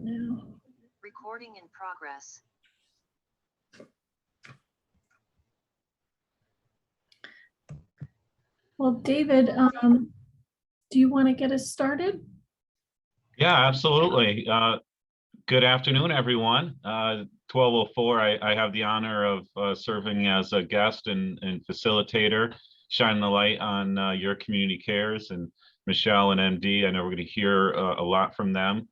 No. Recording in progress. Well, David, do you want to get us started? Yeah, absolutely. Good afternoon, everyone. 12:04, I have the honor of serving as a guest and facilitator, shining the light on your community cares, and Michelle and MD. I know we're going to hear a lot from them.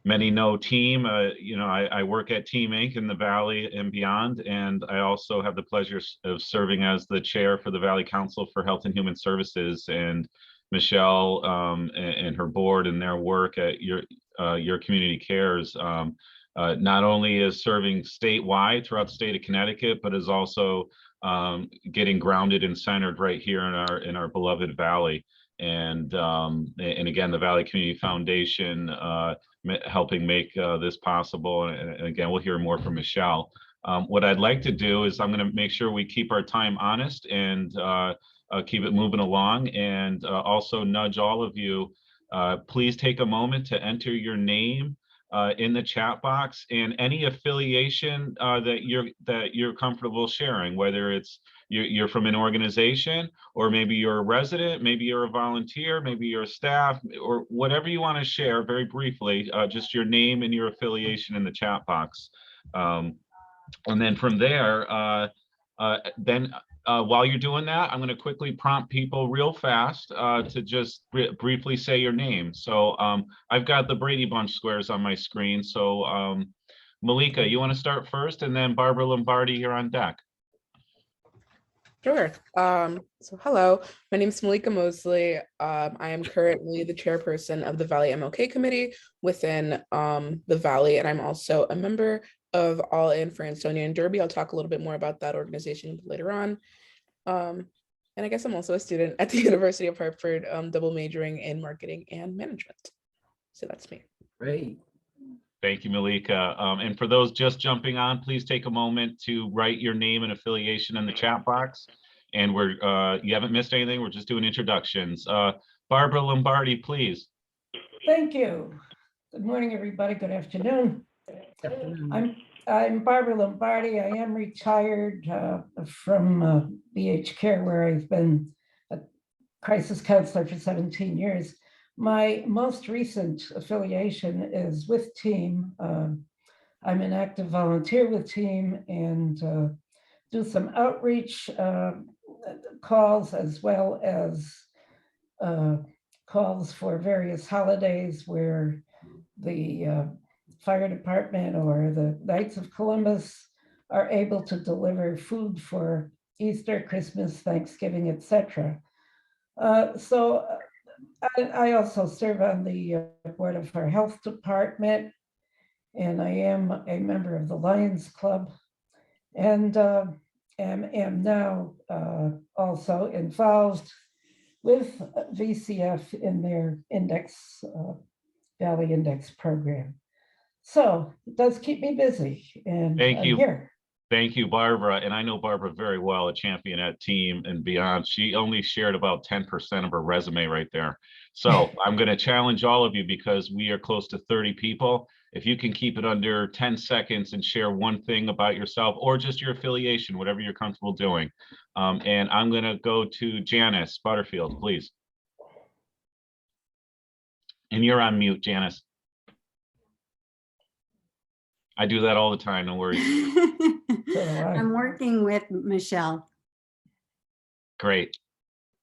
Many know Team, I work at Team Inc. in the Valley and beyond, and I also have the pleasure of serving as the chair for the Valley Council for Health and Human Services. And Michelle and her board and their work at your community cares not only is serving statewide throughout the state of Connecticut, but is also getting grounded and centered right here in our beloved Valley. And again, the Valley Community Foundation helping make this possible. And again, we'll hear more from Michelle. What I'd like to do is I'm going to make sure we keep our time honest and keep it moving along, and also nudge all of you. Please take a moment to enter your name in the chat box and any affiliation that you're comfortable sharing, whether it's you're from an organization, or maybe you're a resident, maybe you're a volunteer, maybe you're a staff, or whatever you want to share very briefly, just your name and your affiliation in the chat box. And then from there, while you're doing that, I'm going to quickly prompt people real fast to just briefly say your name. So I've got the Brady Bunch squares on my screen. So Malika, you want to start first, and then Barbara Lombardi, you're on deck. Sure. So hello, my name is Malika Mosley. I am currently the chairperson of the Valley MLK committee within the Valley, and I'm also a member of All In for Ansonia and Derby. I'll talk a little bit more about that organization later on. And I guess I'm also a student at the University of Hartford, double majoring in marketing and management. So that's me. Great. Thank you, Malika. And for those just jumping on, please take a moment to write your name and affiliation in the chat box. And you haven't missed anything. We're just doing introductions. Barbara Lombardi, please. Thank you. Good morning, everybody. Good afternoon. I'm Barbara Lombardi. I am retired from BH Care, where I've been a crisis counselor for 17 years. My most recent affiliation is with Team. I'm an active volunteer with Team and do some outreach calls, as well as calls for various holidays where the fire department or the Knights of Columbus are able to deliver food for Easter, Christmas, Thanksgiving, etc. So I also serve on the board of our health department, and I am a member of the Lions Club, and am now also involved with VCF in their index, Valley Index program. So it does keep me busy, and Thank you. I'm here. Thank you, Barbara. And I know Barbara very well, a champion at Team and beyond. She only shared about 10% of her resume right there. So I'm going to challenge all of you, because we are close to 30 people. If you can keep it under 10 seconds and share one thing about yourself or just your affiliation, whatever you're comfortable doing. And I'm going to go to Janice Butterfield, please. And you're on mute, Janice. I do that all the time, no worries. I'm working with Michelle. Great.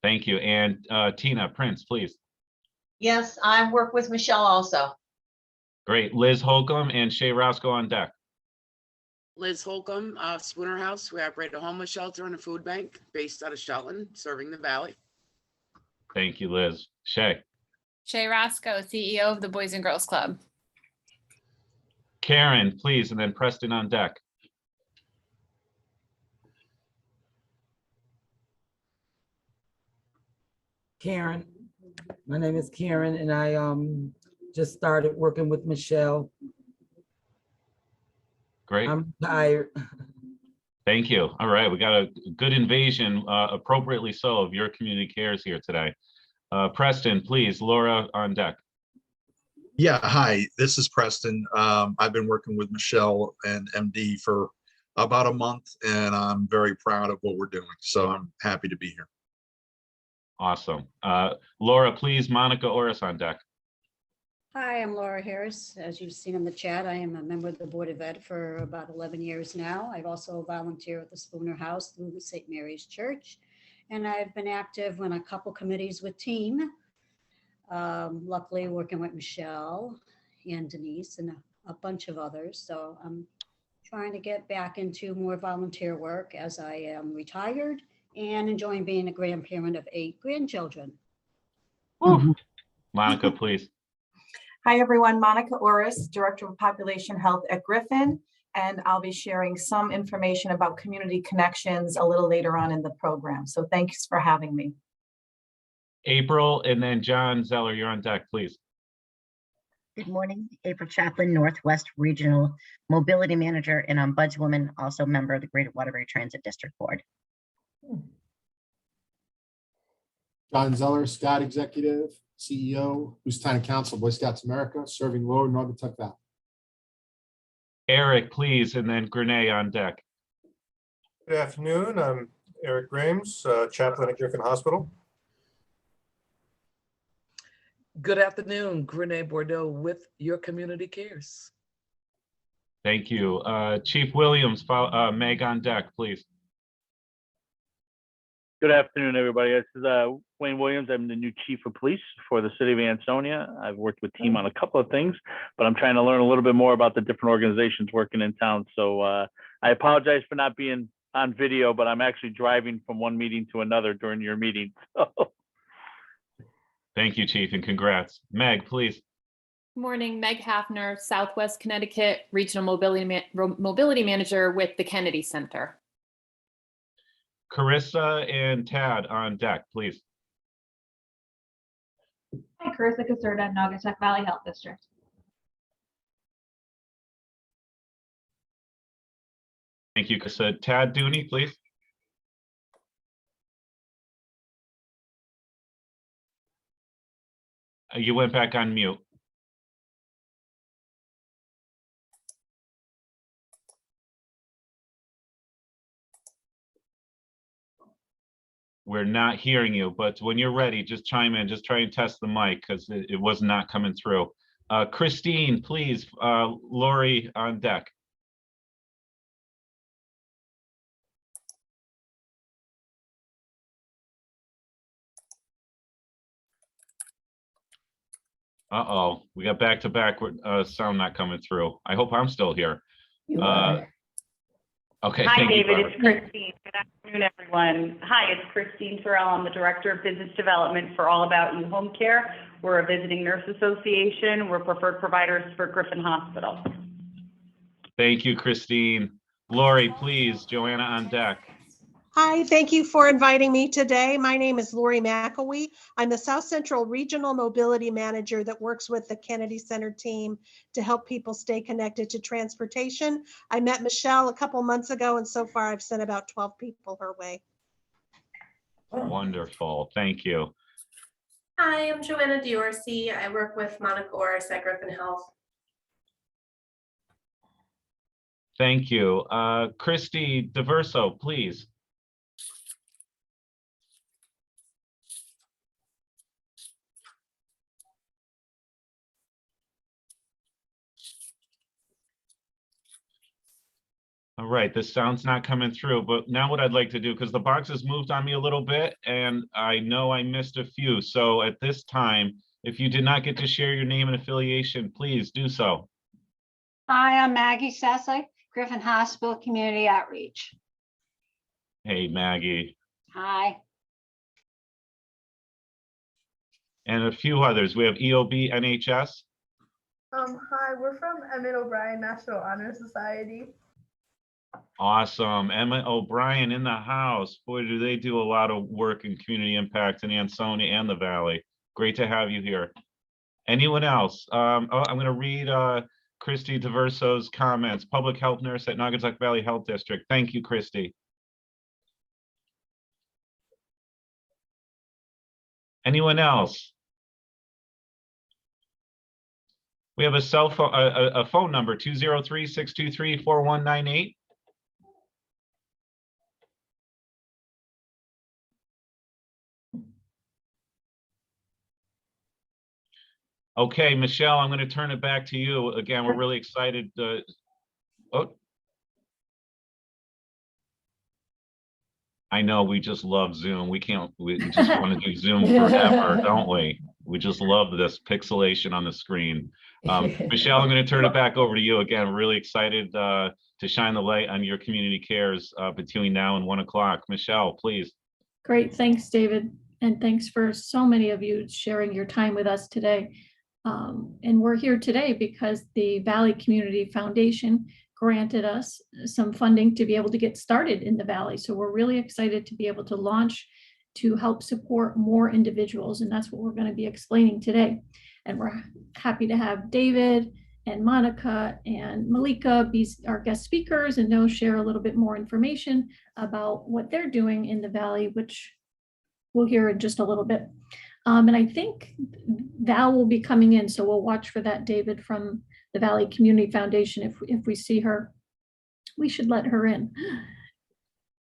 Thank you. And Tina Prince, please. Yes, I work with Michelle also. Great. Liz Holcomb and Shay Roscoe on deck. Liz Holcomb, Spooner House. We operate a homeless shelter and a food bank based out of Shelton, serving the Valley. Thank you, Liz. Shay. Shay Roscoe, CEO of the Boys and Girls Club. Karen, please, and then Preston on deck. Karen. My name is Karen, and I just started working with Michelle. Great. I'm tired. Thank you. All right, we got a good invasion, appropriately so, of your community cares here today. Preston, please, Laura on deck. Yeah, hi, this is Preston. I've been working with Michelle and MD for about a month, and I'm very proud of what we're doing. So I'm happy to be here. Awesome. Laura, please, Monica Oris on deck. Hi, I'm Laura Harris. As you've seen in the chat, I am a member of the Board of Ed for about 11 years now. I've also volunteered at the Spooner House through the St. Mary's Church, and I've been active on a couple committees with Team. Luckily, working with Michelle and Denise and a bunch of others. So I'm trying to get back into more volunteer work as I am retired and enjoying being a grandparent of 8 grandchildren. Monica, please. Hi, everyone. Monica Oris, Director of Population Health at Griffin, and I'll be sharing some information about community connections a little later on in the program. So thanks for having me. April, and then John Zeller, you're on deck, please. Good morning, April Chaplin, Northwest Regional Mobility Manager and Ombudswoman, also member of the Greater Waterbury Transit District Board. John Zeller, Scout Executive, CEO, Housatonic Council, Boy Scouts America, serving Lower Naugatuck Valley. Eric, please, and then Grenay on deck. Good afternoon. I'm Eric Grames, chaplain at Griffin Hospital. Good afternoon, Grenay Bordeaux with Your Community Cares. Thank you. Chief Williams, Meg on deck, please. Good afternoon, everybody. This is Wayne Williams. I'm the new chief of police for the city of Ansonia. I've worked with Team on a couple of things, but I'm trying to learn a little bit more about the different organizations working in town. So I apologize for not being on video, but I'm actually driving from one meeting to another during your meeting. So. Thank you, Chief, and congrats. Meg, please. Good morning, Meg Hafner, Southwest Connecticut Regional Mobility Manager with the Kennedy Center. Carissa and Tad on deck, please. Hi, Carissa Caserta, Naugatuck Valley Health District. Thank you, Carissa. Tad Dooney, please. You went back on mute. We're not hearing you, but when you're ready, just chime in. Just try and test the mic because it was not coming through. Christine, please. Lori on deck. Uh-oh, we got back to back sound not coming through. I hope I'm still here. You are. Okay. Hi, thank David. you, It's Christine. Good afternoon, everyone. Hi, it's Christine Terrell. I'm the Director of Business Development for All About You Home Care. We're a visiting nurse association. We're preferred providers for Griffin Hospital. Thank you, Christine. Lori, please. Joanna on deck. Hi, thank you for inviting me today. My name is Lori Mcelwee. I'm the South Central Regional Mobility Manager that works with the Kennedy Center team to help people stay connected to transportation. I met Michelle a couple months ago, and so far I've sent about 12 people her way. Wonderful. Thank you. Hi, I'm Joanna Diorsi. I work with Monica Oris at Griffin Health. Thank you. Christy DeVerso, please. All right, the sound's not coming through, but now what I'd like to do, because the box has moved on me a little bit and I know I missed a few. So at this time, if you did not get to share your name and affiliation, please do so. Hi, I'm Maggie Sessick, Griffin Hospital Community Outreach. Hey, Maggie. Hi. And a few others. We have EOB NHS. Hi, we're from Emmett O'Brien National Honor Society. Awesome. Emma O'Brien in the house. Boy, do they do a lot of work in community impact in Ansonia and the Valley. Great to have you here. Anyone else? I'm going to read Christy DeVerso's comments. Public health nurse at Naugatuck Valley Health District. Thank you, Christy. Anyone else? We have a cell phone, a phone number, 203-623-4198. Okay, Michelle, I'm going to turn it back to you. Again, we're really excited. Oh, I know we just love Zoom. We just want to do Zoom forever, don't we? We just love this pixelation on the screen. Michelle, I'm going to turn it back over to you again. We're really excited to shine the light on your community cares between now and 1 o'clock. Michelle, please. Great, thanks, David. And thanks for so many of you sharing your time with us today. And we're here today because the Valley Community Foundation granted us some funding to be able to get started in the Valley. So we're really excited to be able to launch to help support more individuals. And that's what we're going to be explaining today. And we're happy to have David and Monica and Malika be our guest speakers, and they'll share a little bit more information about what they're doing in the Valley, which we'll hear in just a little bit. And I think Val will be coming in, so we'll watch for that, David, from the Valley Community Foundation. If we see her, we should let her in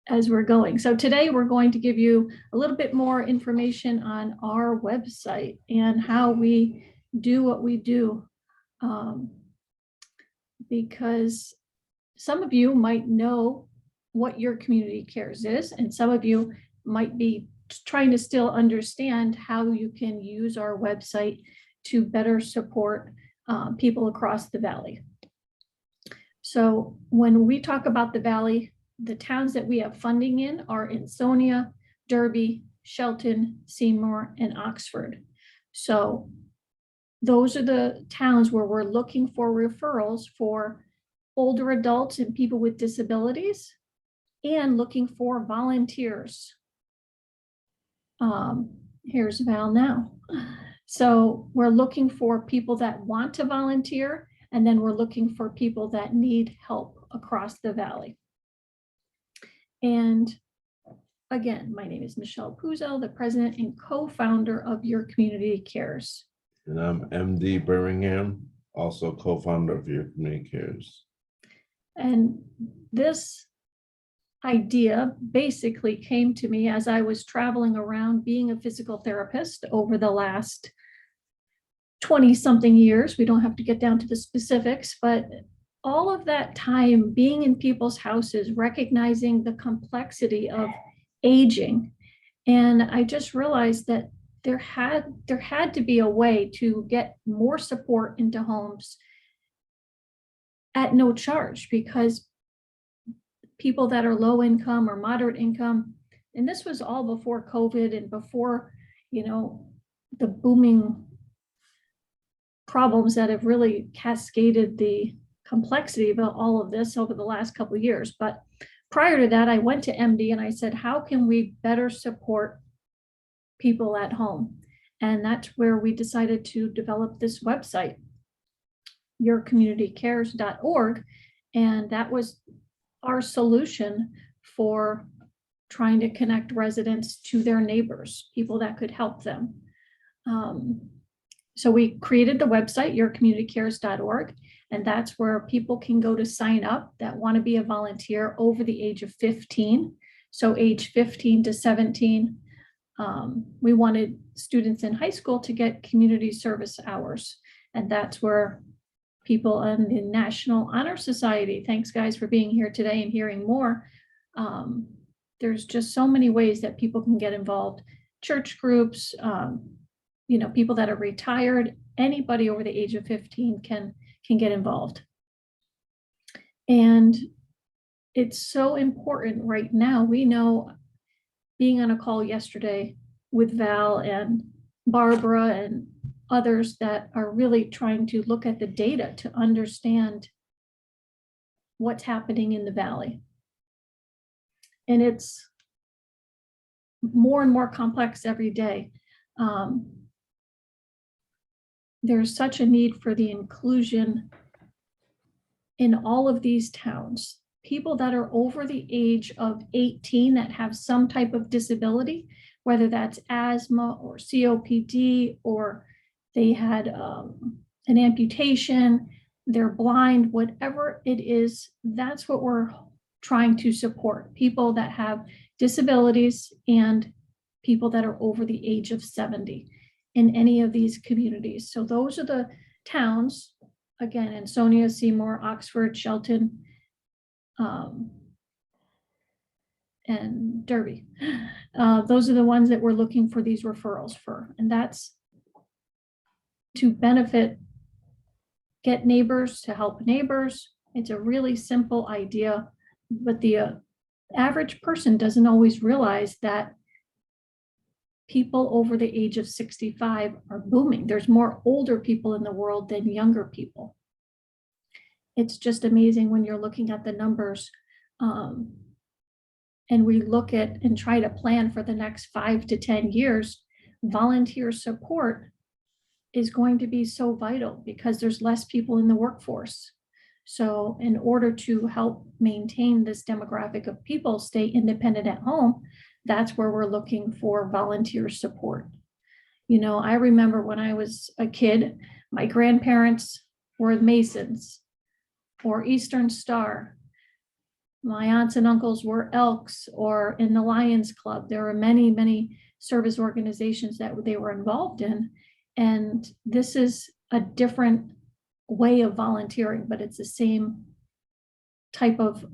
as we're going. So today we're going to give you a little bit more information on our website and how we do what we do. Because some of you might know what your community cares is, and some of you might be trying to still understand how you can use our website to better support people across the Valley. So when we talk about the Valley, the towns that we have funding in are Ansonia, Derby, Shelton, Seymour, and Oxford. So those are the towns where we're looking for referrals for older adults and people with disabilities, and looking for volunteers. Here's Val now. So we're looking for people that want to volunteer, and then we're looking for people that need help across the Valley. And again, my name is Michelle Puzo, the president and co-founder of Your Community Cares. And I'm MD Birmingham, also co-founder of Your Community Cares. And this idea basically came to me as I was traveling around being a physical therapist over the last 20-something years. We don't have to get down to the specifics, but all of that time being in people's houses, recognizing the complexity of aging. And I just realized that there had to be a way to get more support into homes at no charge, because people that are low income or moderate income, and this was all before COVID and before, the booming problems that have really cascaded the complexity of all of this over the last couple of years. But prior to that, I went to MD and I said, how can we better support people at home? And that's where we decided to develop this website, yourcommunitycares.org. And that was our solution for trying to connect residents to their neighbors, people that could help them. So we created the website, yourcommunitycares.org, and that's where people can go to sign up that want to be a volunteer over the age of 15. So age 15 to 17. We wanted students in high school to get community service hours, and that's where people in the National Honor Society, thanks guys for being here today and hearing more. There's just so many ways that people can get involved. Church groups, people that are retired, anybody over the age of 15 can get involved. And it's so important right now. We know, being on a call yesterday with Val and Barbara and others that are really trying to look at the data to understand what's happening in the Valley. And it's more and more complex every day. There's such a need for the inclusion in all of these towns. People that are over the age of 18 that have some type of disability, whether that's asthma or COPD, or they had an amputation, they're blind, whatever it is, that's what we're trying to support. People that have disabilities and people that are over the age of 70 in any of these communities. So those are the towns, again, Ansonia, Seymour, Oxford, Shelton, and Derby. Those are the ones that we're looking for these referrals for. And that's to benefit, get neighbors to help neighbors. It's a really simple idea, but the average person doesn't always realize that people over the age of 65 are booming. There's more older people in the world than younger people. It's just amazing when you're looking at the numbers. And we look at and try to plan for the next 5 to 10 years, volunteer support is going to be so vital because there's less people in the workforce. So in order to help maintain this demographic of people stay independent at home, that's where we're looking for volunteer support. You know, I remember when I was a kid, my grandparents were Masons or Eastern Star. My aunts and uncles were Elks or in the Lions Club. There were many, many service organizations that they were involved in. And this is a different way of volunteering, but it's the same type of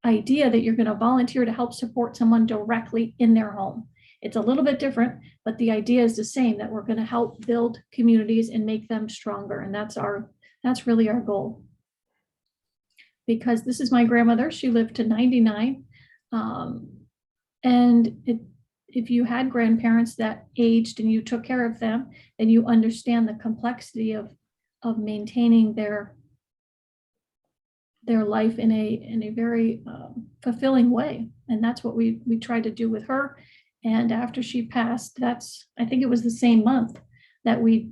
idea that you're going to volunteer to help support someone directly in their home. It's a little bit different, but the idea is the same, that we're going to help build communities and make them stronger. And that's really our goal. Because this is my grandmother, she lived to 99. If you had grandparents that aged and you took care of them, then you understand the complexity of maintaining their life in a very fulfilling way. And that's what we tried to do with her. And after she passed, I think it was the same month that we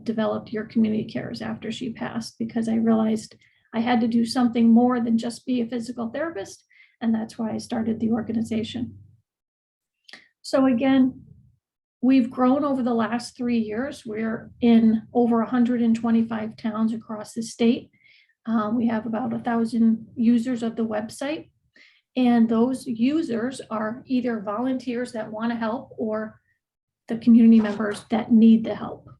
developed Your Community Cares after she passed, because I realized I had to do something more than just be a physical therapist. And that's why I started the organization. So again, we've grown over the last 3 years. We're in over 125 towns across the state. We have about 1,000 users of the website. And those users are either volunteers that want to help or the community members that need the help.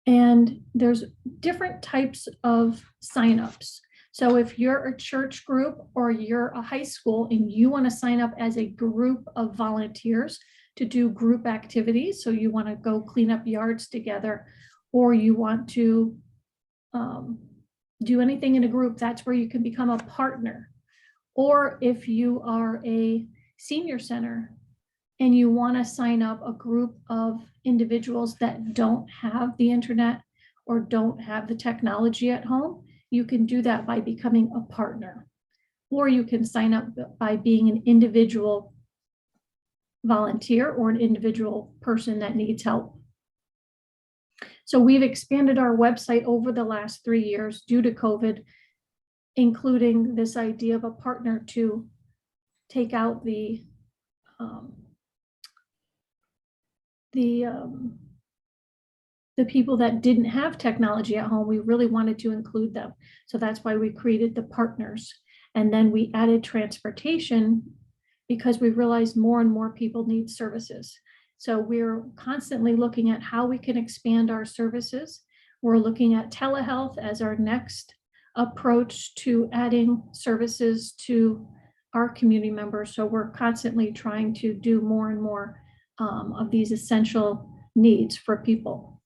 And there's different types of signups. So if you're a church group or you're a high school and you want to sign up as a group of volunteers to do group activities, so you want to go clean up yards together, or you want to do anything in a group, that's where you can become a partner. Or if you are a senior center and you want to sign up a group of individuals that don't have the internet or don't have the technology at home, you can do that by becoming a partner. Or you can sign up by being an individual volunteer or an individual person that needs help. So we've expanded our website over the last 3 years due to COVID, including this idea of a partner to take out the people that didn't have technology at home. We really wanted to include them. So that's why we created the partners. And then we added transportation because we realized more and more people need services. So we're constantly looking at how we can expand our services. We're looking at telehealth as our next approach to adding services to our community members. So we're constantly trying to do more and more of these essential needs for people.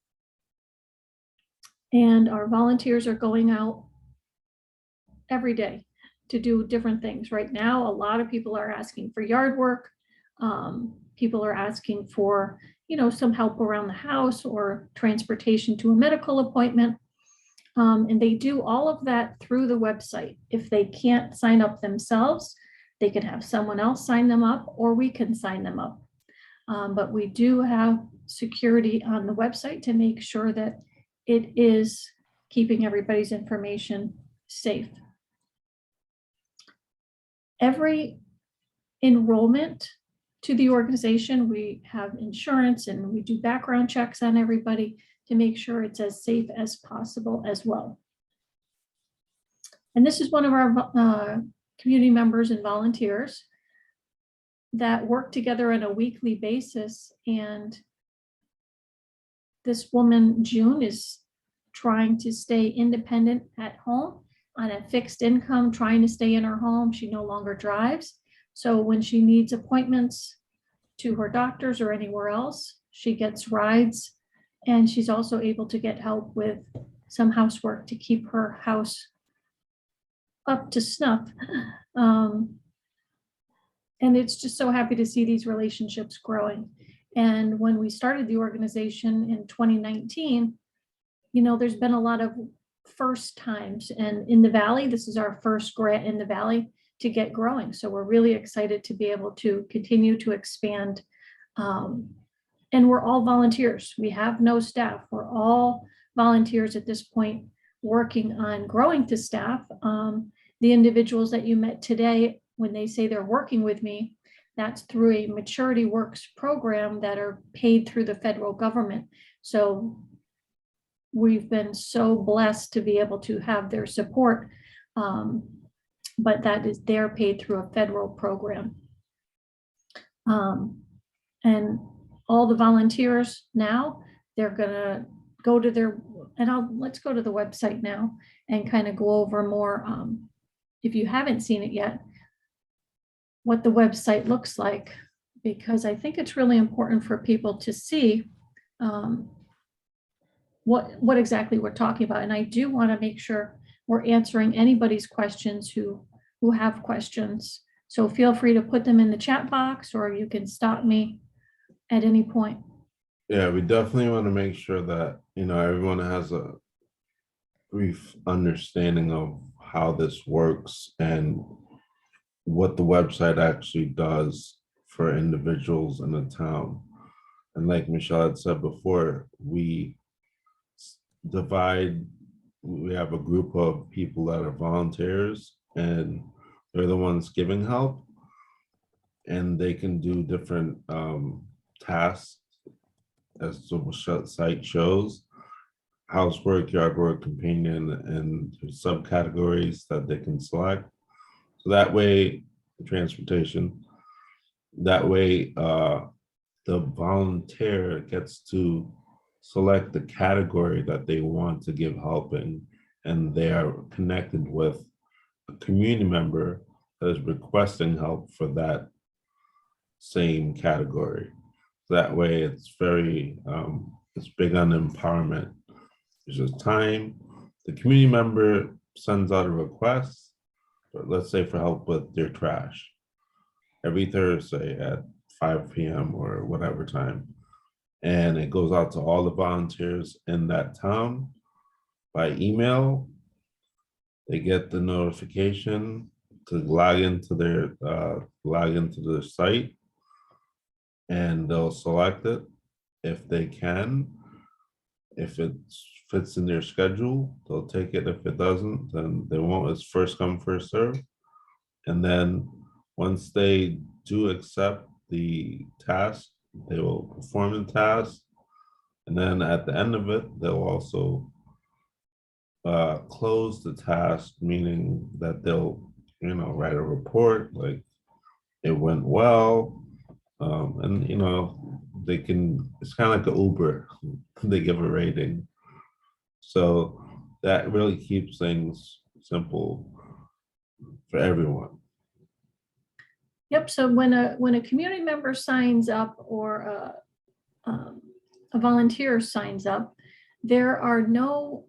And our volunteers are going out every day to do different things. Right now, a lot of people are asking for yard work. People are asking for, some help around the house or transportation to a medical appointment. And they do all of that through the website. If they can't sign up themselves, they can have someone else sign them up, or we can sign them up. But we do have security on the website to make sure that it is keeping everybody's information safe. Every enrollment to the organization, we have insurance and we do background checks on everybody to make sure it's as safe as possible as well. And this is one of our community members and volunteers that work together on a weekly basis. And this woman, June, is trying to stay independent at home on a fixed income, trying to stay in her home. She no longer drives. So when she needs appointments to her doctors or anywhere else, she gets rides. And she's also able to get help with some housework to keep her house up to snuff. And it's just so happy to see these relationships growing. And when we started the organization in 2019, you know, there's been a lot of first times. And in the Valley, this is our first grant in the Valley to get growing. So we're really excited to be able to continue to expand. And we're all volunteers. We have no staff. We're all volunteers at this point working on growing to staff. The individuals that you met today, when they say they're working with me, that's through a Maturity Works program that are paid through the federal government. So we've been so blessed to be able to have their support, but they're paid through a federal program. And all the volunteers now, they're gonna go to their, and let's go to the website now and kind of go over more, if you haven't seen it yet, what the website looks like, because I think it's really important for people to see what exactly we're talking about. And I do want to make sure we're answering anybody's questions who have questions. So feel free to put them in the chat box, or you can stop me at any point. Yeah, we definitely want to make sure that, you know, everyone has a brief understanding of how this works and what the website actually does for individuals in the town. And like Michelle had said before, we have a group of people that are volunteers, and they're the ones giving help, and they can do different tasks as the site shows: housework, yard work, companion, and subcategories that they can select. So that way, transportation, that way the volunteer gets to select the category that they want to give help in, and they are connected with a community member that is requesting help for that same category. That way it's very, it's big on empowerment. There's just time, the community member sends out a request, but let's say for help with their trash, every Thursday at 5 p.m. or whatever time. And it goes out to all the volunteers in that town by email. They get the notification to log into their site, and they'll select it if they can. If it fits in their schedule, they'll take it. If it doesn't, then they won't. It's first come, first serve. And then once they do accept the task, they will perform the task. And then at the end of it, they'll also close the task, meaning that they'll, you know, write a report like it went well. And, you know, they can, it's kind of like an Uber, they give a rating. So that really keeps things simple for everyone. Yep. So when a community member signs up, or a volunteer signs up, there are no,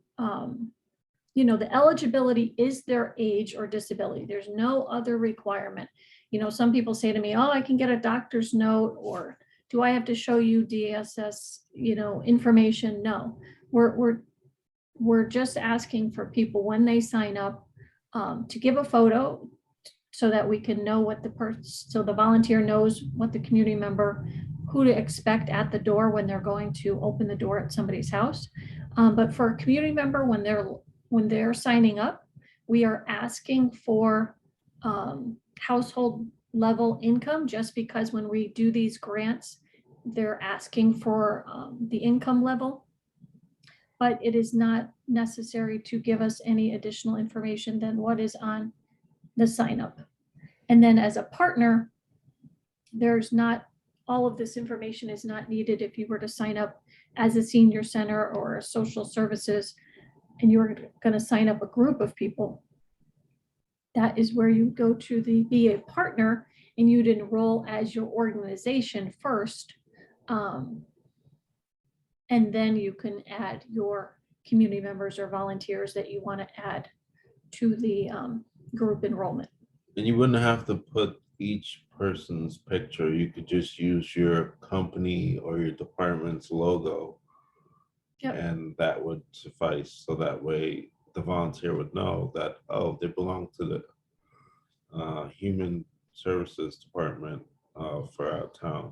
you know, the eligibility is their age or disability. There's no other requirement. You know, some people say to me, oh, I can get a doctor's note, or do I have to show you DSS, you know, information? No, we're just asking for people when they sign up to give a photo, so that we can know what so the volunteer knows what the community member, who to expect at the door when they're going to open the door at somebody's house. But for a community member, when they're signing up, we are asking for household level income, just because when we do these grants, they're asking for the income level. but it is not necessary to give us any additional information than what is on the sign up. And then as a partner, there's not, all of this information is not needed if you were to sign up as a senior center or a social services, and you're going to sign up a group of people. That is where you go to the be a partner, and you'd enroll as your organization first. And then you can add your community members or volunteers that you want to add to the group enrollment. And you wouldn't have to put each person's picture. You could just use your company or your department's logo. Yep. And that would suffice. So that way the volunteer would know that, oh, they belong to the Human Services Department for our town.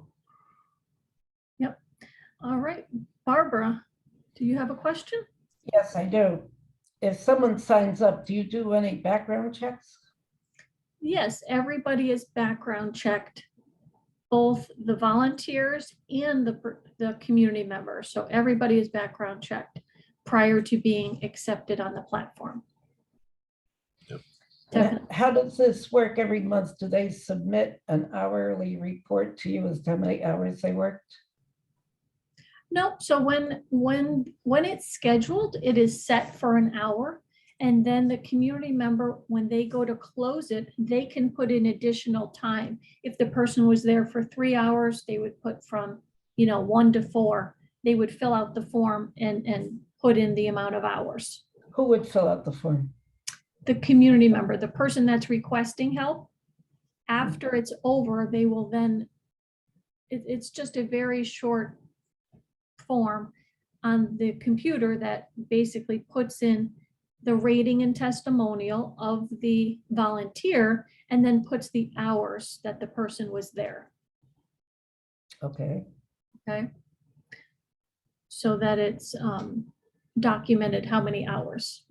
Yep. All right, Barbara, do you have a question? Yes, I do. If someone signs up, do you do any background checks? Yes, everybody is background checked, both the volunteers and the community members. So everybody is background checked prior to being accepted on the platform. And how does this work every month? Do they submit an hourly report to you as to how many hours they worked? Nope. So when it's scheduled, it is set for an hour. And then the community member, when they go to close it, they can put in additional time. If the person was there for 3 hours, they would put from, 1 to 4. They would fill out the form and put in the amount of hours. Who would fill out the form? The community member, the person that's requesting help. After it's over, they will then, it's just a very short form on the computer that basically puts in the rating and testimonial of the volunteer and then puts the hours that the person was there. Okay. Okay. So that it's documented how many hours.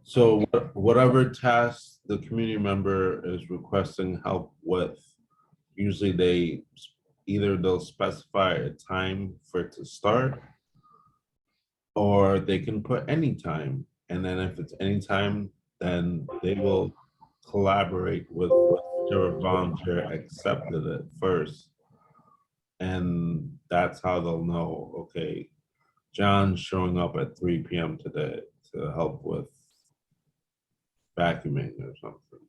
So whatever task the community member is requesting help with, usually they'll specify a time for it to start, or they can put any time. And then if it's any time, then they will collaborate with whichever volunteer accepted it first. And that's how they'll know, okay, John's showing up at 3 p.m. today to help with vacuuming or something.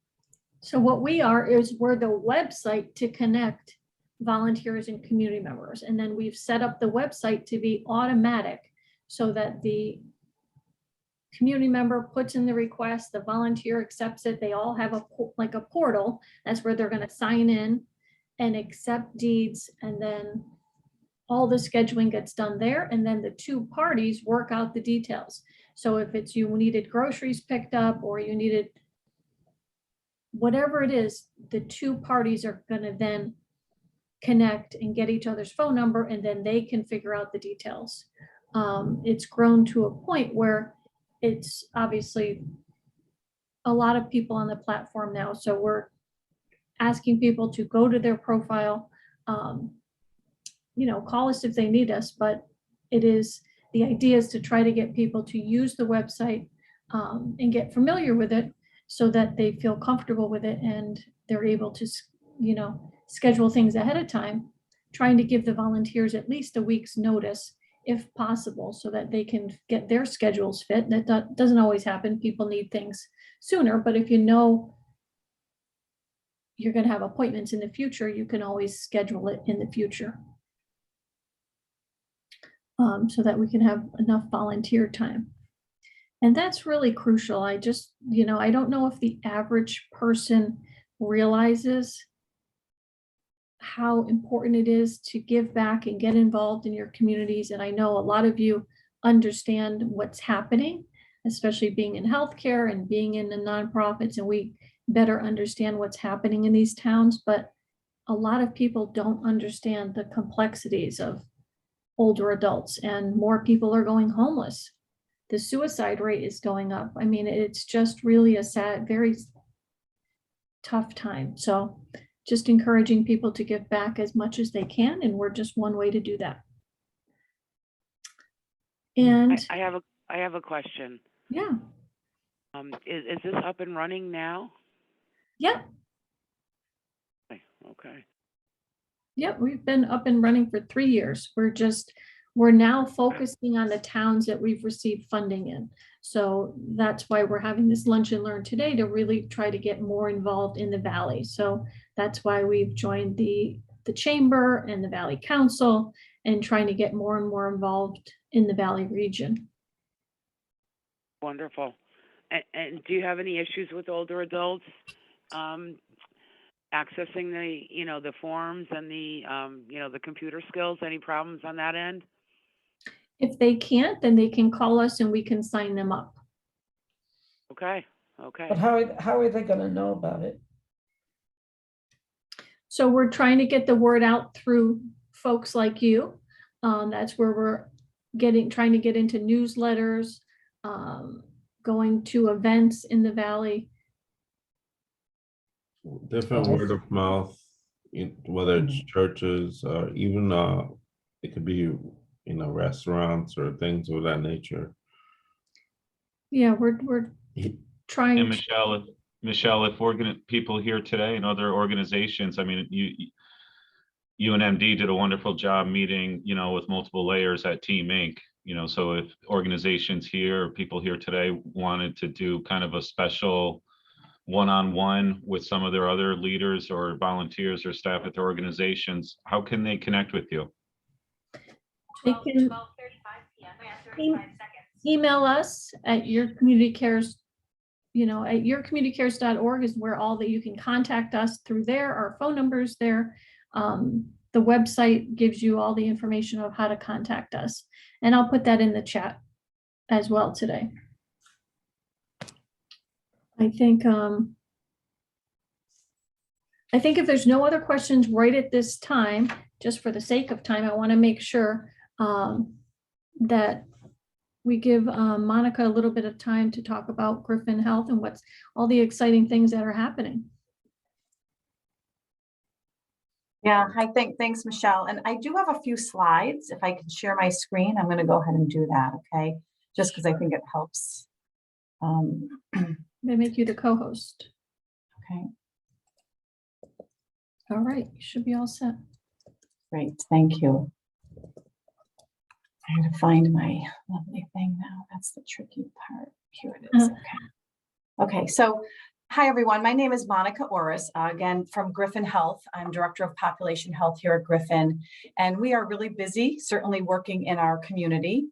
So what we are is we're the website to connect volunteers and community members. And then we've set up the website to be automatic so that the community member puts in the request, the volunteer accepts it. They all have a portal. That's where they're going to sign in and accept deeds. And then all the scheduling gets done there. And then the two parties work out the details. So if it's you needed groceries picked up or you needed whatever it is, the two parties are going to then connect and get each other's phone number, and then they can figure out the details. It's grown to a point where it's obviously a lot of people on the platform now. So we're asking people to go to their profile, call us if they need us, but the idea is to try to get people to use the website and get familiar with it so that they feel comfortable with it and they're able to, schedule things ahead of time, trying to give the volunteers at least a week's notice if possible, so that they can get their schedules fit. That doesn't always happen. People need things sooner, but if you know you're going to have appointments in the future, you can always schedule it in the future. So that we can have enough volunteer time. And that's really crucial. I just, I don't know if the average person realizes how important it is to give back and get involved in your communities. And I know a lot of you understand what's happening, especially being in healthcare and being in the nonprofits, and we better understand what's happening in these towns. But a lot of people don't understand the complexities of older adults, and more people are going homeless. The suicide rate is going up. I mean, it's just really a sad, very tough time. So just encouraging people to give back as much as they can, and we're just one way to do that. And I have a question. yeah, Is this up and running now? yeah, Okay. yeah, we've been up and running for 3 years. We're now focusing on the towns that we've received funding in. So that's why we're having this lunch and learn today, to really try to get more involved in the Valley. So that's why we've joined the chamber and the Valley Council, and trying to get more and more involved in the Valley region. Wonderful. And do you have any issues with older adults accessing the forms and the computer skills? Any problems on that end? If they can't, then they can call us and we can sign them up. Okay. Okay. But how are they gonna know about it? So we're trying to get the word out through folks like you. That's where we're trying to get into newsletters, going to events in the Valley. Different word of mouth, whether it's churches, even it could be restaurants or things of that nature. Yeah, we're trying. And Michelle, if people here today and other organizations, I mean, you and MD did a wonderful job meeting, with multiple layers at Team Inc. So if organizations here or people here today wanted to do kind of a special one-on-one with some of their other leaders or volunteers or staff at their organizations, how can they connect with you? They can email us at yourcommunitycares, at yourcommunitycares.org is where all that you can contact us through there. Our phone numbers there. The website gives you all the information of how to contact us. And I'll put that in the chat as well today. I think if there's no other questions right at this time, just for the sake of time, I want to make sure that we give Monica a little bit of time to talk about Griffin Health and what's all the exciting things that are happening. Yeah, thanks, Michelle. And I do have a few slides. If I can share my screen, I'm going to go ahead and do that, okay? Just because I think it helps. They make you the co-host. Okay. All right, you should be all set. Great, thank you. I had to find my lovely thing now. That's the tricky part. Here it is. Okay, so hi, everyone. My name is Monica Orris, again, from Griffin Health. I'm Director of Population Health here at Griffin, and we are really busy, certainly working in our community.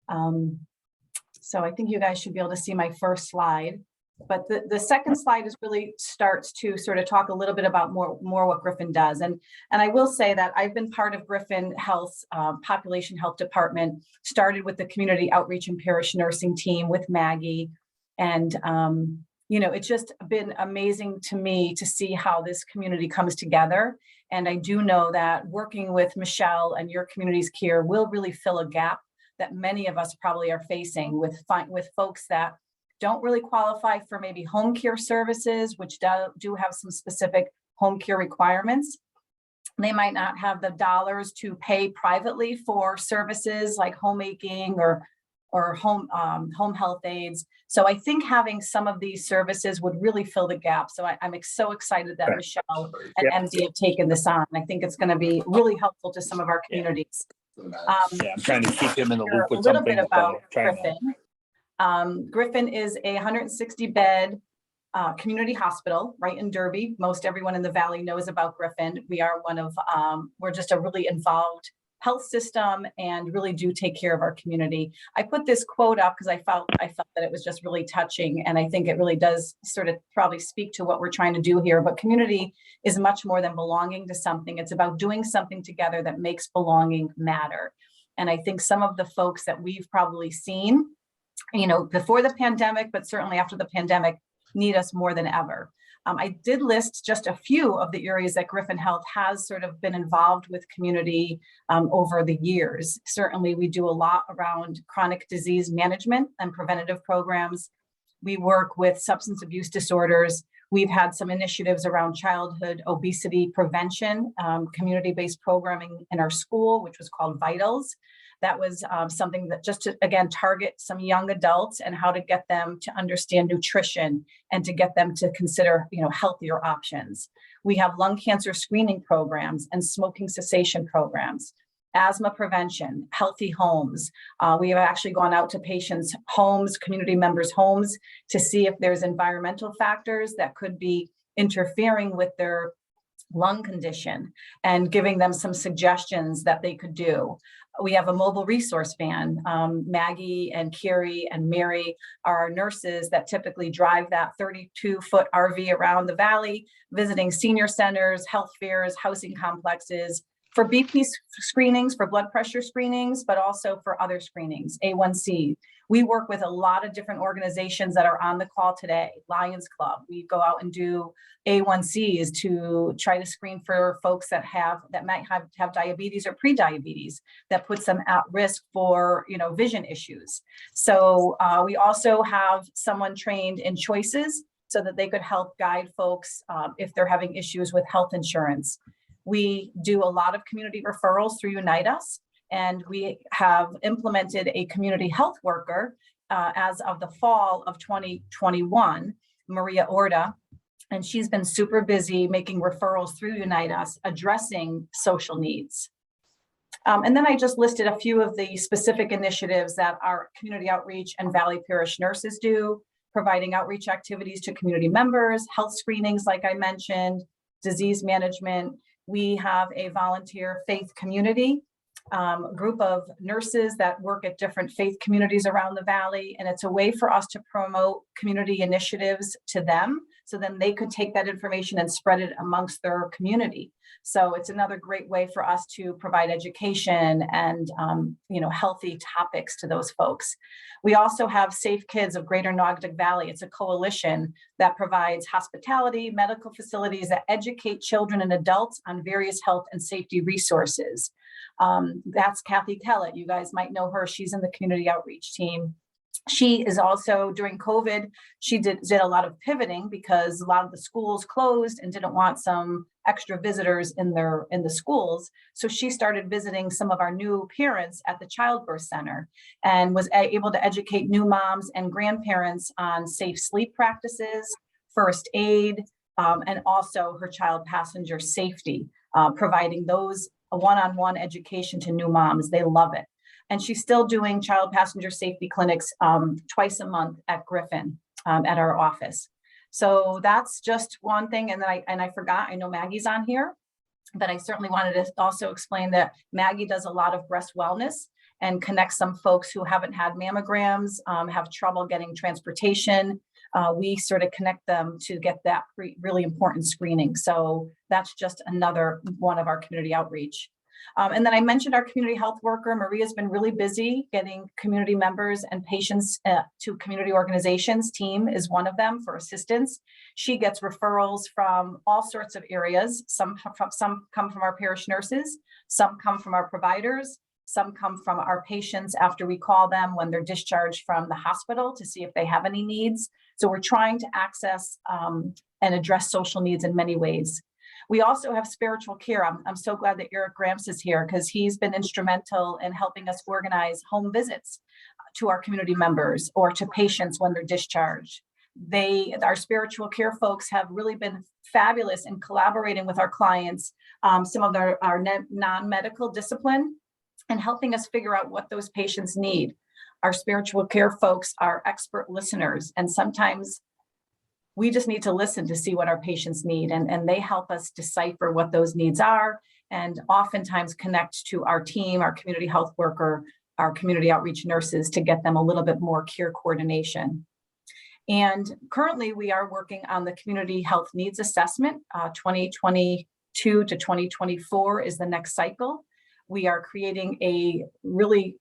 So I think you guys should be able to see my first slide. But the second slide is really starts to sort of talk a little bit about more what Griffin does. And I will say that I've been part of Griffin Health's Population Health Department, started with the Community Outreach and Parish Nursing team with Maggie. And, it's just been amazing to me to see how this community comes together. And I do know that working with Michelle and your community's care will really fill a gap that many of us probably are facing with folks that don't really qualify for maybe home care services, which do have some specific home care requirements. They might not have the dollars to pay privately for services like homemaking or home health aides. So I think having some of these services would really fill the gap. So I'm so excited that Michelle and MD have taken this on. I think it's going to be really helpful to some of our communities. I'm trying to keep him in the loop with a little something. bit about Griffin. Griffin is a 160-bed community hospital right in Derby. Most everyone in the Valley knows about Griffin. We are we're just a really involved health system and really do take care of our community. I put this quote up because I felt that it was just really touching, and I think it really does sort of probably speak to what we're trying to do here. But community is much more than belonging to something. It's about doing something together that makes belonging matter. And I think some of the folks that we've probably seen, before the pandemic, but certainly after the pandemic, need us more than ever. I did list just a few of the areas that Griffin Health has sort of been involved with community over the years. Certainly, we do a lot around chronic disease management and preventative programs. We work with substance abuse disorders. We've had some initiatives around childhood obesity prevention, community-based programming in our school, which was called Vitals. That was something that just to, again, target some young adults and how to get them to understand nutrition and to get them to consider, healthier options. We have lung cancer screening programs and smoking cessation programs, asthma prevention, healthy homes. We have actually gone out to patients' homes, community members' homes, to see if there's environmental factors that could be interfering with their lung condition and giving them some suggestions that they could do. We have a mobile resource van. Maggie and Carrie and Mary are our nurses that typically drive that 32-foot RV around the valley, visiting senior centers, health fairs, housing complexes, for BP screenings, for blood pressure screenings, but also for other screenings, A1C. We work with a lot of different organizations that are on the call today. Lions Club, we go out and do A1Cs to try to screen for folks that might have diabetes or pre-diabetes that puts them at risk for, vision issues. So we also have someone trained in choices so that they could help guide folks if they're having issues with health insurance. We do a lot of community referrals through Unite Us, and we have implemented a community health worker as of the fall of 2021, Maria Orta, and she's been super busy making referrals through Unite Us, addressing social needs. And then I just listed a few of the specific initiatives that our community outreach and Valley Parish nurses do, providing outreach activities to community members, health screenings, like I mentioned, disease management. We have a volunteer faith community group of nurses that work at different faith communities around the valley. And it's a way for us to promote community initiatives to them, so then they could take that information and spread it amongst their community. So it's another great way for us to provide education and, healthy topics to those folks. We also have Safe Kids of Greater Naugatuck Valley. It's a coalition that provides hospitality, medical facilities that educate children and adults on various health and safety resources. That's Kathy Kellett. You guys might know her. She's in the community outreach team. She is also, during COVID, she did a lot of pivoting because a lot of the schools closed and didn't want some extra visitors in the schools. So she started visiting some of our new parents at the childbirth center and was able to educate new moms and grandparents on safe sleep practices, first aid, and also her child passenger safety, providing those one-on-one education to new moms. They love it. And she's still doing child passenger safety clinics twice a month at Griffin at our office. So that's just one thing. And then I forgot, I know Maggie's on here, but I certainly wanted to also explain that Maggie does a lot of breast wellness and connects some folks who haven't had mammograms, have trouble getting transportation. We sort of connect them to get that really important screening. So that's just another one of our community outreach. And then I mentioned our community health worker. Maria's been really busy getting community members and patients to community organizations. Team is one of them for assistance. She gets referrals from all sorts of areas. Some come from our parish nurses, some come from our providers, some come from our patients after we call them when they're discharged from the hospital to see if they have any needs. So we're trying to access and address social needs in many ways. We also have spiritual care. I'm so glad that Eric Gramps is here because he's been instrumental in helping us organize home visits to our community members or to patients when they're discharged. Our spiritual care folks have really been fabulous in collaborating with our clients, some of our non-medical discipline, and helping us figure out what those patients need. Our spiritual care folks are expert listeners, and sometimes we just need to listen to see what our patients need, and they help us decipher what those needs are, and oftentimes connect to our team, our community health worker, our community outreach nurses to get them a little bit more care coordination. And currently we are working on the community health needs assessment. 2022 to 2024 is the next cycle. We are creating a really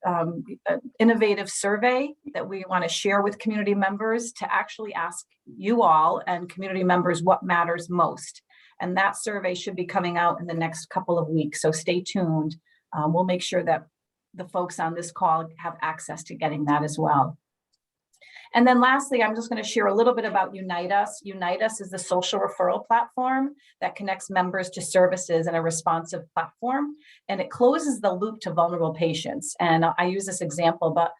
innovative survey that we want to share with community members to actually ask you all and community members what matters most. And that survey should be coming out in the next couple of weeks. So stay tuned. We'll make sure that the folks on this call have access to getting that as well. And then lastly, I'm just going to share a little bit about Unite Us. Unite Us is the social referral platform that connects members to services in a responsive platform, and it closes the loop to vulnerable patients. And I use this example, but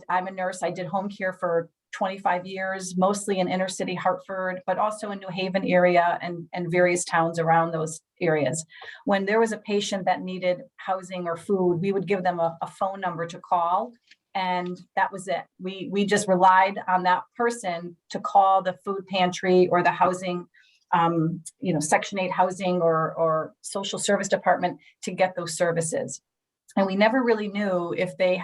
I'm a nurse. I did home care for 25 years, mostly in inner city Hartford, but also in New Haven area and various towns around those areas. When there was a patient that needed housing or food, we would give them a phone number to call. And that was it. We just relied on that person to call the food pantry or the housing, Section 8 housing or social service department to get those services. And we never really knew if they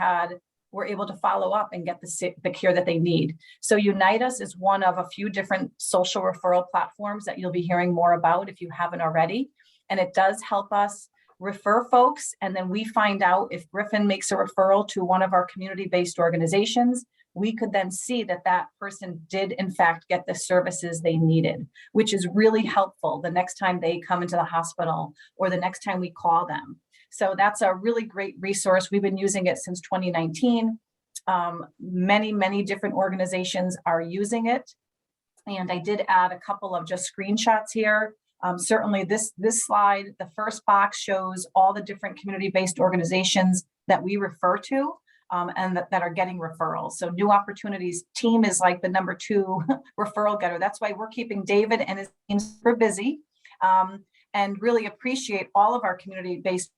were able to follow up and get the care that they need. So Unite Us is one of a few different social referral platforms that you'll be hearing more about if you haven't already. And it does help us refer folks. And then we find out if Griffin makes a referral to one of our community-based organizations, we could then see that that person did in fact get the services they needed, which is really helpful the next time they come into the hospital or the next time we call them. So that's a really great resource. We've been using it since 2019. Many different organizations are using it. And I did add a couple of just screenshots here. Certainly this slide, the first box shows all the different community-based organizations that we refer to and that are getting referrals. So New Opportunities team is like the number 2 referral getter. That's why we're keeping David and his team super busy and really appreciate all of our community-based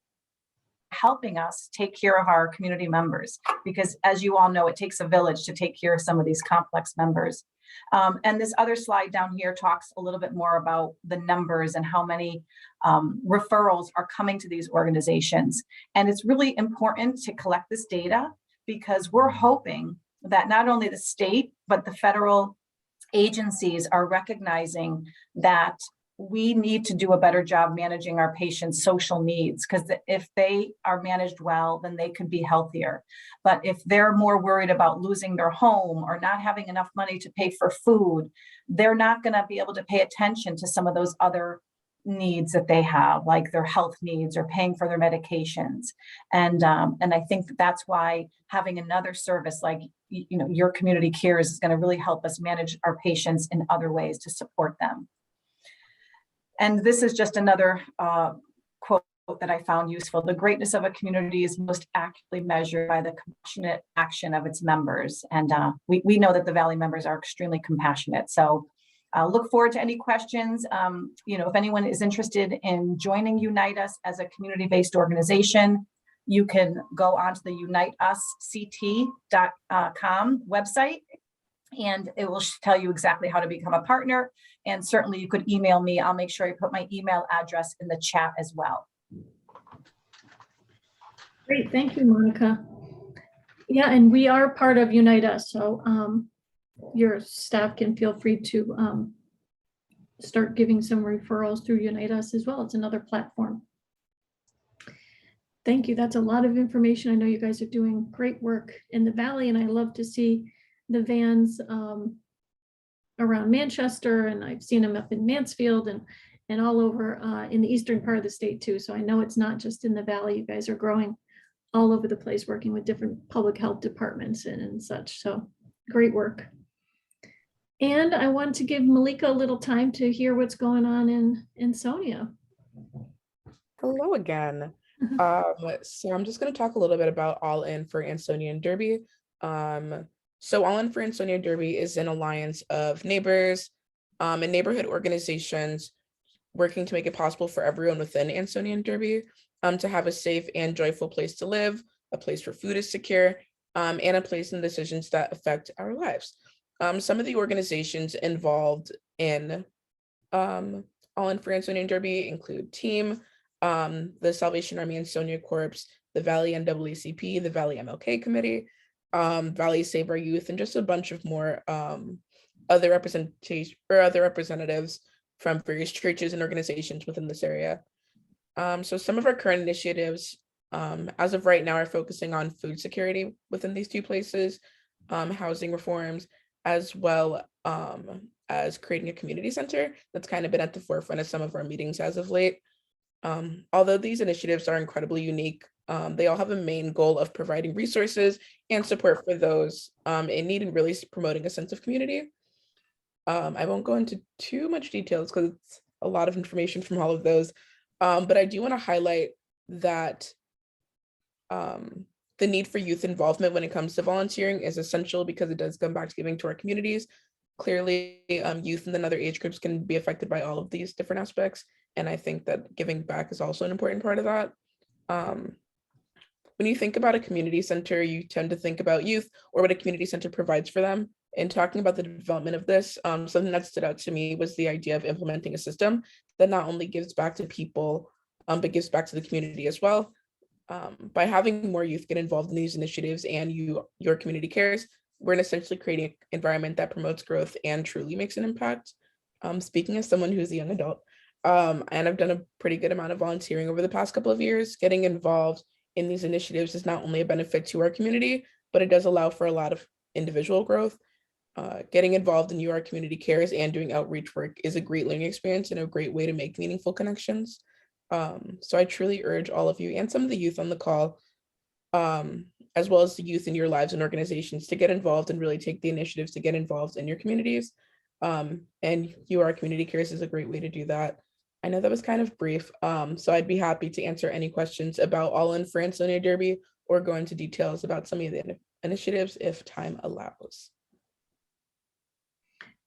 helping us take care of our community members, because as you all know, it takes a village to take care of some of these complex members. And this other slide down here talks a little bit more about the numbers and how many referrals are coming to these organizations. And it's really important to collect this data because we're hoping that not only the state, but the federal agencies are recognizing that we need to do a better job managing our patients' social needs, because if they are managed well, then they could be healthier. But if they're more worried about losing their home or not having enough money to pay for food, they're not going to be able to pay attention to some of those other needs that they have, like their health needs or paying for their medications. And I think that's why having another service like your community cares is going to really help us manage our patients in other ways to support them. And this is just another quote that I found useful. The greatness of a community is most accurately measured by the compassionate action of its members. And we know that the Valley members are extremely compassionate. So look forward to any questions. If anyone is interested in joining Unite Us as a community-based organization, you can go onto the uniteusct.com website. And it will tell you exactly how to become a partner. And certainly you could email me. I'll make sure I put my email address in the chat as well. Great, thank you, Monica. Yeah, and we are part of Unite Us, so your staff can feel free to start giving some referrals through Unite Us as well. It's another platform. Thank you. That's a lot of information. I know you guys are doing great work in the Valley, and I love to see the vans around Manchester, and I've seen them up in Mansfield and all over in the eastern part of the state too. So I know it's not just in the Valley. You guys are growing all over the place, working with different public health departments and such. So great work. And I want to give Malika a little time to hear what's going on in Sonia. Hello again. So I'm just going to talk a little bit about All In for Ansonia and Derby. So All In for Ansonia Derby is an alliance of neighbors and neighborhood organizations working to make it possible for everyone within Ansonia and Derby to have a safe and joyful place to live, a place where food is secure, and a place in decisions that affect our lives. Some of the organizations involved in All In for Ansonia and Derby include TEAM, the Salvation Army Ansonia Corps, the Valley NAACP, the Valley MLK Committee, Valley Save Our Youth, and just a bunch of more other representatives from various churches and organizations within this area. So some of our current initiatives, as of right now, are focusing on food security within these two places, housing reforms, as well as creating a community center. That's kind of been at the forefront of some of our meetings as of late. Although these initiatives are incredibly unique, they all have a main goal of providing resources and support for those in need and really promoting a sense of community. I won't go into too much details because it's a lot of information from all of those, but I do want to highlight that the need for youth involvement when it comes to volunteering is essential because it does come back to giving to our communities. Clearly, youth and then other age groups can be affected by all of these different aspects. And I think that giving back is also an important part of that. When you think about a community center, you tend to think about youth or what a community center provides for them. And talking about the development of this, something that stood out to me was the idea of implementing a system that not only gives back to people, but gives back to the community as well. By having more youth get involved in these initiatives and your community cares, we're essentially creating an environment that promotes growth and truly makes an impact. Speaking as someone who's a young adult, and I've done a pretty good amount of volunteering over the past couple of years, getting involved in these initiatives is not only a benefit to our community, but it does allow for a lot of individual growth. Getting involved in your community cares and doing outreach work is a great learning experience and a great way to make meaningful connections. So I truly urge all of you and some of the youth on the call, as well as the youth in your lives and organizations, to get involved and really take the initiatives to get involved in your communities. And your community cares is a great way to do that. I know that was kind of brief, so I'd be happy to answer any questions about All In for Ansonia Derby or go into details about some of the initiatives if time allows.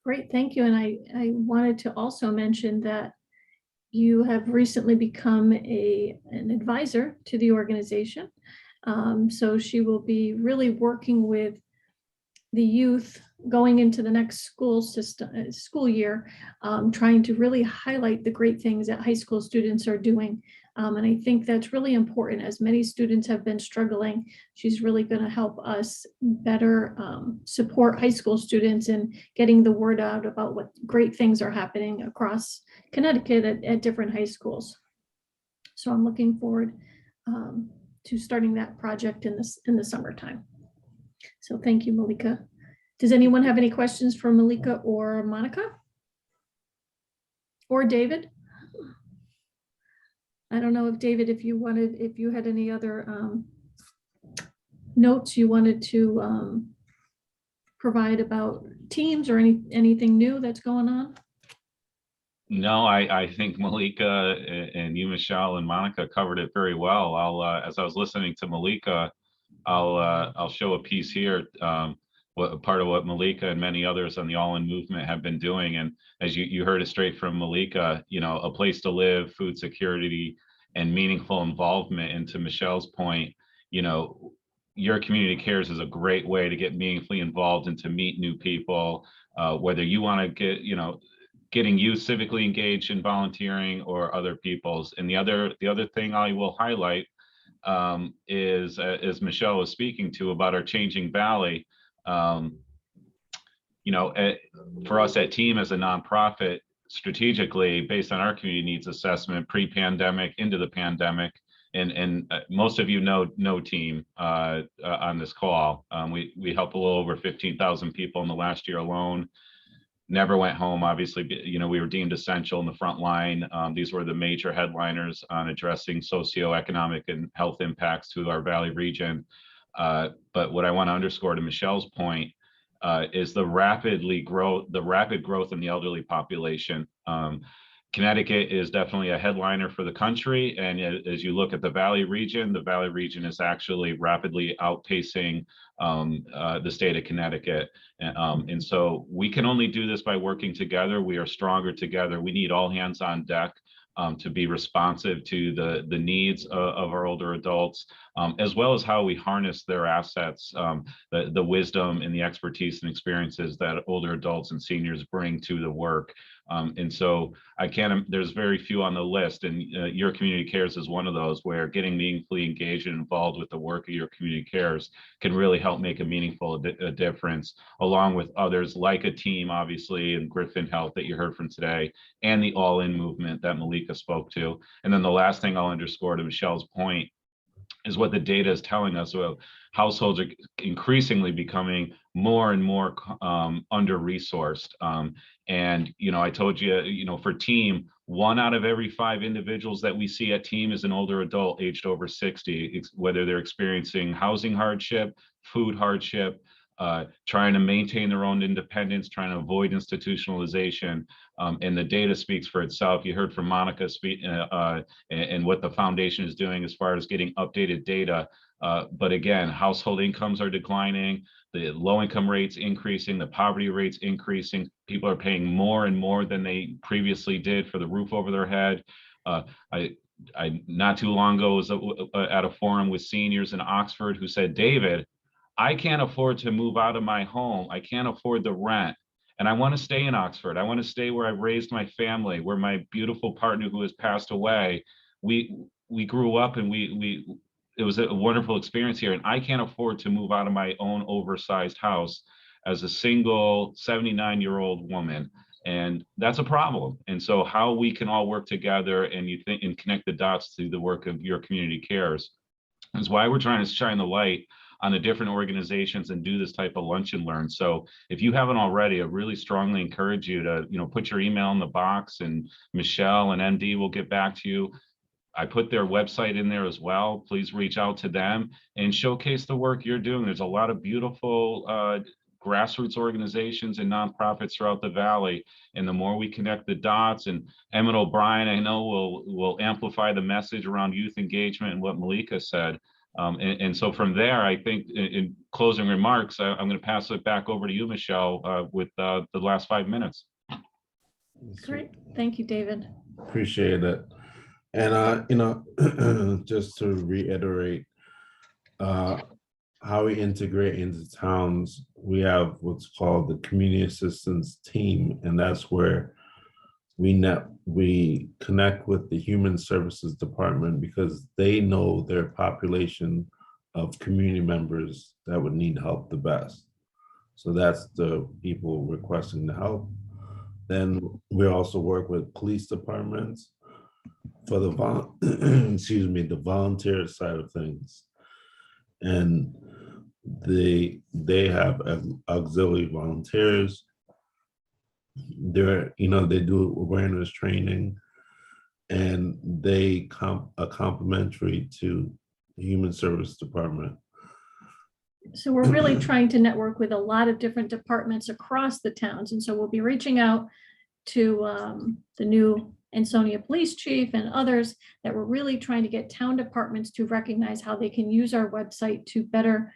Great, thank you. And I wanted to also mention that you have recently become an advisor to the organization. So she will be really working with the youth going into the next school year, trying to really highlight the great things that high school students are doing. And I think that's really important, as many students have been struggling. She's really going to help us better support high school students in getting the word out about what great things are happening across Connecticut at different high schools. So I'm looking forward to starting that project in the summertime. So thank you, Malika. Does anyone have any questions for Malika or Monica? Or David? I don't know if David, if you had any other notes you wanted to provide about teams or anything new that's going on? No, I think Malika and you, Michelle, and Monica covered it very well. As I was listening to Malika, I'll show a piece here. Part of what Malika and many others on the All In movement have been doing, and as you heard it straight from Malika, a place to live, food security, and meaningful involvement. And to Michelle's point, your community cares is a great way to get meaningfully involved and to meet new people, whether you want to get getting you civically engaged in volunteering or other people's. And the other thing I will highlight is, as Michelle was speaking to about our changing valley, for us at Team as a nonprofit, strategically based on our community needs assessment, pre-pandemic, into the pandemic, and most of you know Team on this call. We helped a little over 15,000 people in the last year alone. Never went home, obviously. We were deemed essential in the front line. These were the major headliners on addressing socioeconomic and health impacts to our Valley region. But what I want to underscore to Michelle's point is the rapid growth in the elderly population. Connecticut is definitely a headliner for the country, and as you look at the Valley region is actually rapidly outpacing the state of Connecticut. And so we can only do this by working together. We are stronger together. We need all hands on deck to be responsive to the needs of our older adults, as well as how we harness their assets, the wisdom and the expertise and experiences that older adults and seniors bring to the work. And so there's very few on the list, and your community cares is one of those, where getting meaningfully engaged and involved with the work of your community cares can really help make a meaningful difference, along with others like a Team, obviously, and Griffin Health that you heard from today, and the All In movement that Malika spoke to. And then the last thing I'll underscore to Michelle's point is what the data is telling us about. Households are increasingly becoming more and more under-resourced. And I told you, for Team, 1 out of every 5 individuals that we see at team is an older adult aged over 60, whether they're experiencing housing hardship, food hardship, trying to maintain their own independence, trying to avoid institutionalization. And the data speaks for itself. You heard from Monica speak and what the foundation is doing as far as getting updated data. But again, household incomes are declining, the low income rates increasing, the poverty rates increasing. People are paying more and more than they previously did for the roof over their head. I not too long ago was at a forum with seniors in Oxford who said, David, I can't afford to move out of my home. I can't afford the rent. And I want to stay in Oxford. I want to stay where I raised my family, where my beautiful partner who has passed away. We grew up and it was a wonderful experience here. And I can't afford to move out of my own oversized house as a single 79-year-old woman. And that's a problem. And so how we can all work together and and connect the dots through the work of Your Community Cares is why we're trying to shine the light on the different organizations and do this type of lunch and learn. So if you haven't already, I really strongly encourage you to, put your email in the box, and Michelle and MD will get back to you. I put their website in there as well. Please reach out to them and showcase the work you're doing. There's a lot of beautiful grassroots organizations and nonprofits throughout the Valley. And the more we connect the dots, and Emmett O'Brien, I know will amplify the message around youth engagement and what Malika said. And so from there, I think in closing remarks, I'm going to pass it back over to you, Michelle, with the last 5 minutes. Great. Thank you, David. Appreciate it. And, just to reiterate, how we integrate into towns, we have what's called the Community Assistance Team, and that's where we connect with the Human Services Department because they know their population of community members that would need help the best. So that's the people requesting the help. Then we also work with police departments for the the volunteer side of things. And they have auxiliary volunteers. They do awareness training, and they are complementary to the Human Service Department. So we're really trying to network with a lot of different departments across the towns. And so we'll be reaching out to the new Ansonia Police Chief and others that we're really trying to get town departments to recognize how they can use our website to better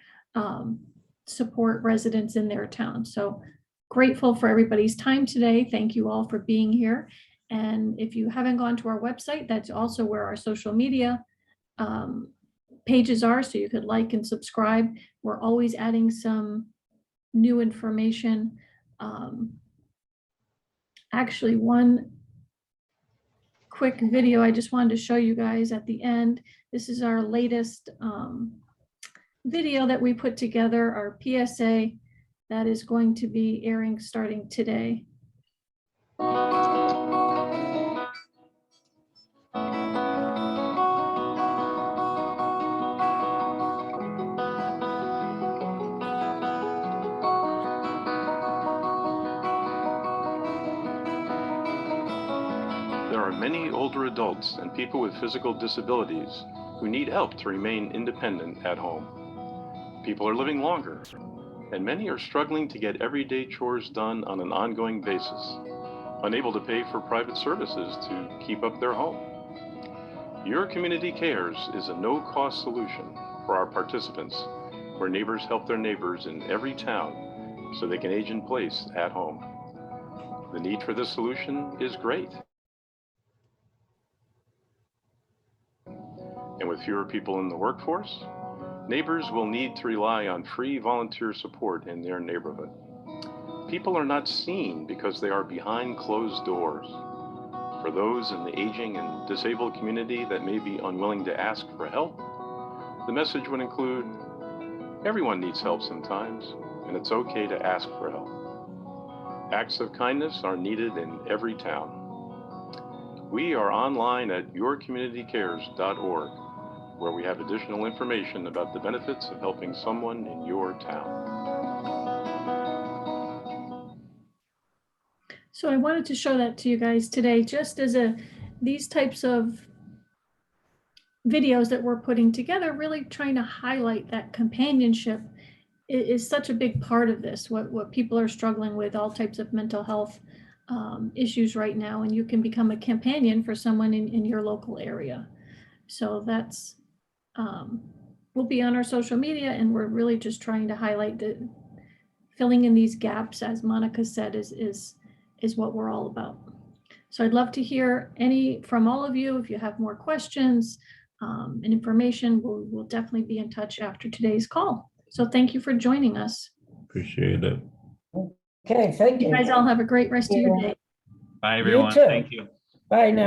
support residents in their town. So grateful for everybody's time today. Thank you all for being here. And if you haven't gone to our website, that's also where our social media pages are, so you could like and subscribe. We're always adding some new information. Actually, one quick video I just wanted to show you guys at the end. This is our latest video that we put together, our PSA that is going to be airing starting today. There are many older adults and people with physical disabilities who need help to remain independent at home. People are living longer, and many are struggling to get everyday chores done on an ongoing basis, unable to pay for private services to keep up their home. Your Community Cares is a no-cost solution for our participants, where neighbors help their neighbors in every town so they can age in place at home. The need for this solution is great. And with fewer people in the workforce, neighbors will need to rely on free volunteer support in their neighborhood. People are not seen because they are behind closed doors. For those in the aging and disabled community that may be unwilling to ask for help, the message would include, everyone needs help sometimes, and it's okay to ask for help. Acts of kindness are needed in every town. We are online at yourcommunitycares.org, where we have additional information about the benefits of helping someone in your town. So I wanted to show that to you guys today, just as these types of videos that we're putting together, really trying to highlight that companionship is such a big part of this, what people are struggling with, all types of mental health issues right now, and you can become a companion for someone in your local area. So that's, we'll be on our social media, and we're really just trying to highlight the filling in these gaps, as Monica said, is what we're all about. So I'd love to hear from all of you. If you have more questions and information, we'll definitely be in touch after today's call. So thank you for joining us. Appreciate it. Okay, thank you. You guys all have a great rest of your day. Bye, everyone. too. Thank you. Bye now.